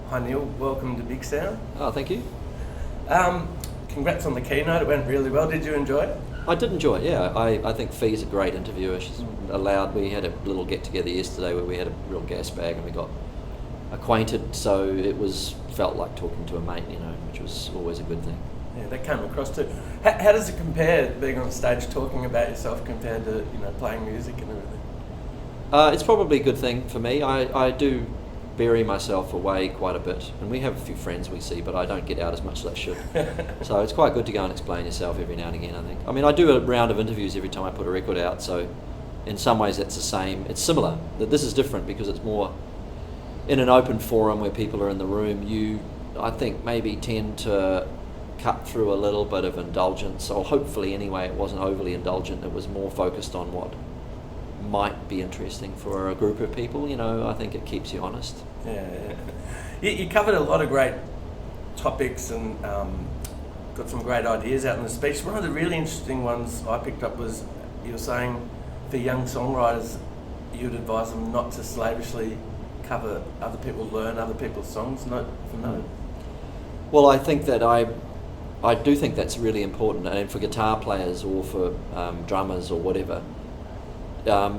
Hi Neil, welcome to Big Sound. Oh, thank you. Congrats on the keynote, it went really well. Did you enjoy it? I did enjoy it, yeah. I think Fee's a great interviewer. She's we had a little get together yesterday where we had a real gas bag and we got acquainted, so felt like talking to a mate, which was always a good thing. Yeah, that came across too. How does it compare, being on stage talking about yourself compared to playing music and everything? It's probably a good thing for me. I do bury myself away quite a bit, and we have a few friends we see, but I don't get out as much as I should. So it's quite good to go and explain yourself every now and again, I think. I mean, I do a round of interviews every time I put a record out, so in some ways it's the same. It's similar. This is different because it's more in an open forum where people are in the room. You, I think, maybe tend to cut through a little bit of indulgence, or hopefully anyway it wasn't overly indulgent. It was more focused on what might be interesting for a group of people. I think it keeps you honest. Yeah. You covered a lot of great topics and got some great ideas out in the speech. One of the really interesting ones I picked up was you were saying for young songwriters you'd advise them not to slavishly cover other people, learn other people's songs, note for note. Well, I think that I do think that's really important, and for guitar players or for drummers or whatever.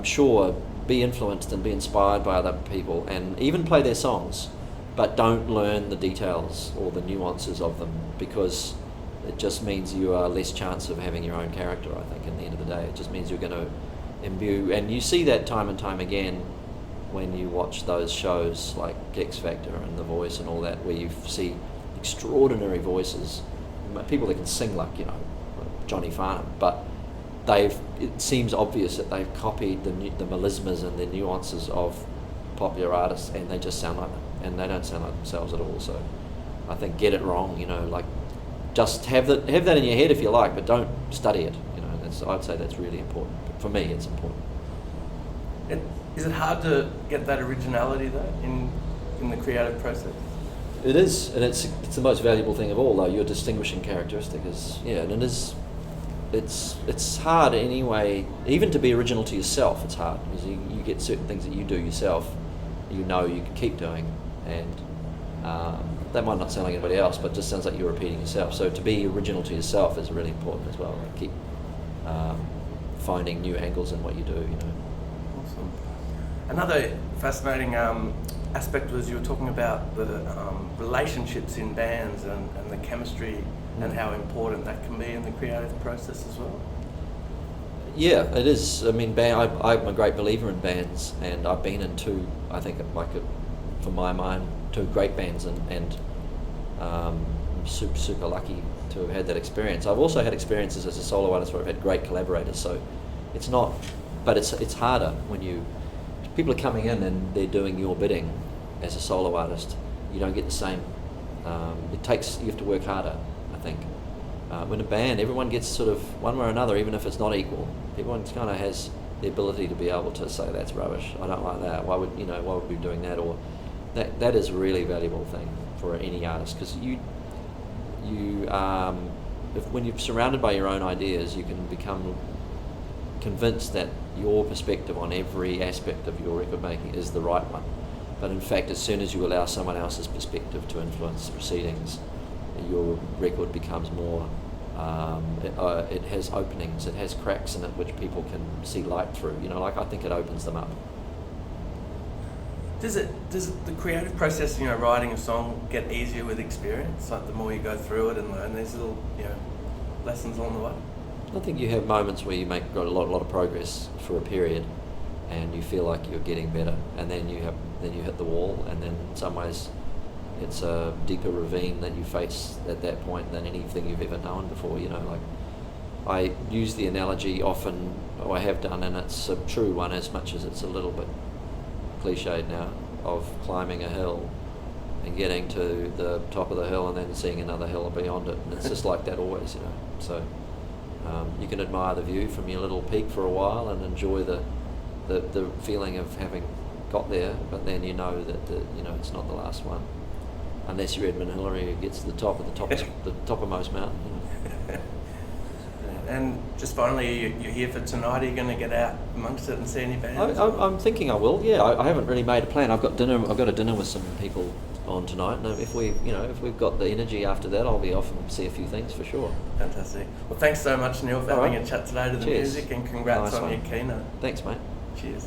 Sure, be influenced and be inspired by other people and even play their songs, but don't learn the details or the nuances of them, because it just means you are less chance of having your own character, I think, in the end of the day. It just means you're going to imbue, and you see that time and time again when you watch those shows like X Factor and The Voice and all that, where you see extraordinary voices, people that can sing like, Johnny Farnham, but it seems obvious that they've copied the melismas and the nuances of popular artists, and they just sound like them, and they don't sound like themselves at all. So I think get it wrong, just have that in your head if you like, but don't study it. I'd say that's really important. For me, it's important. Is it hard to get that originality though in the creative process? It is, and it's the most valuable thing of all, though. Your distinguishing characteristic is, and it is. It's hard anyway, even to be original to yourself. It's hard because you get certain things that you do yourself, you can keep doing, and that might not sound like anybody else, but it just sounds like you're repeating yourself. So to be original to yourself is really important as well. Keep finding new angles in what you do. Awesome. Another fascinating aspect was you were talking about the relationships in bands and the chemistry and how important that can be in the creative process as well. Yeah, it is. I mean, I'm a great believer in bands, and I've been in two, I think, for my mind, two great bands, and super lucky to have had that experience. I've also had experiences as a solo artist where I've had great collaborators, so it's harder when people are coming in and they're doing your bidding as a solo artist. You don't get the same. You have to work harder, I think. When a band, everyone gets sort of one way or another, even if it's not equal. Everyone kind of has the ability to be able to say that's rubbish. I don't like that. Why would we be doing that? Or that is a really valuable thing for any artist, because when you're surrounded by your own ideas, you can become convinced that your perspective on every aspect of your record making is the right one. But in fact, as soon as you allow someone else's perspective to influence the proceedings, your record becomes more, it has openings, it has cracks in it which people can see light through. I think it opens them up. Does the creative process, writing a song, get easier with experience? Like the more you go through it and learn these little, lessons along the way? I think you have moments where you make a lot of progress for a period, and you feel like you're getting better, and then you hit the wall, and then in some ways it's a deeper ravine that you face at that point than anything you've ever known before. I use the analogy often, or I have done, and it's a true one as much as it's a little bit cliched now, of climbing a hill and getting to the top of the hill and then seeing another hill beyond it, and it's just like that always. So you can admire the view from your little peak for a while and enjoy the feeling of having got there, but then that it's not the last one, unless you're Edmund Hillary, who gets to the topmost mountain. And just finally, you're here for tonight. Are you going to get out amongst it and see any bands? I'm thinking I will. Yeah, I haven't really made a plan. I've got a dinner with some people on tonight, and if we've got the energy after that, I'll be off and see a few things for sure. Fantastic. Well, thanks so much, Neil, for All having right. a chat today to the Cheers. music, and congrats Nice on one. your keynote. Thanks, mate. Cheers.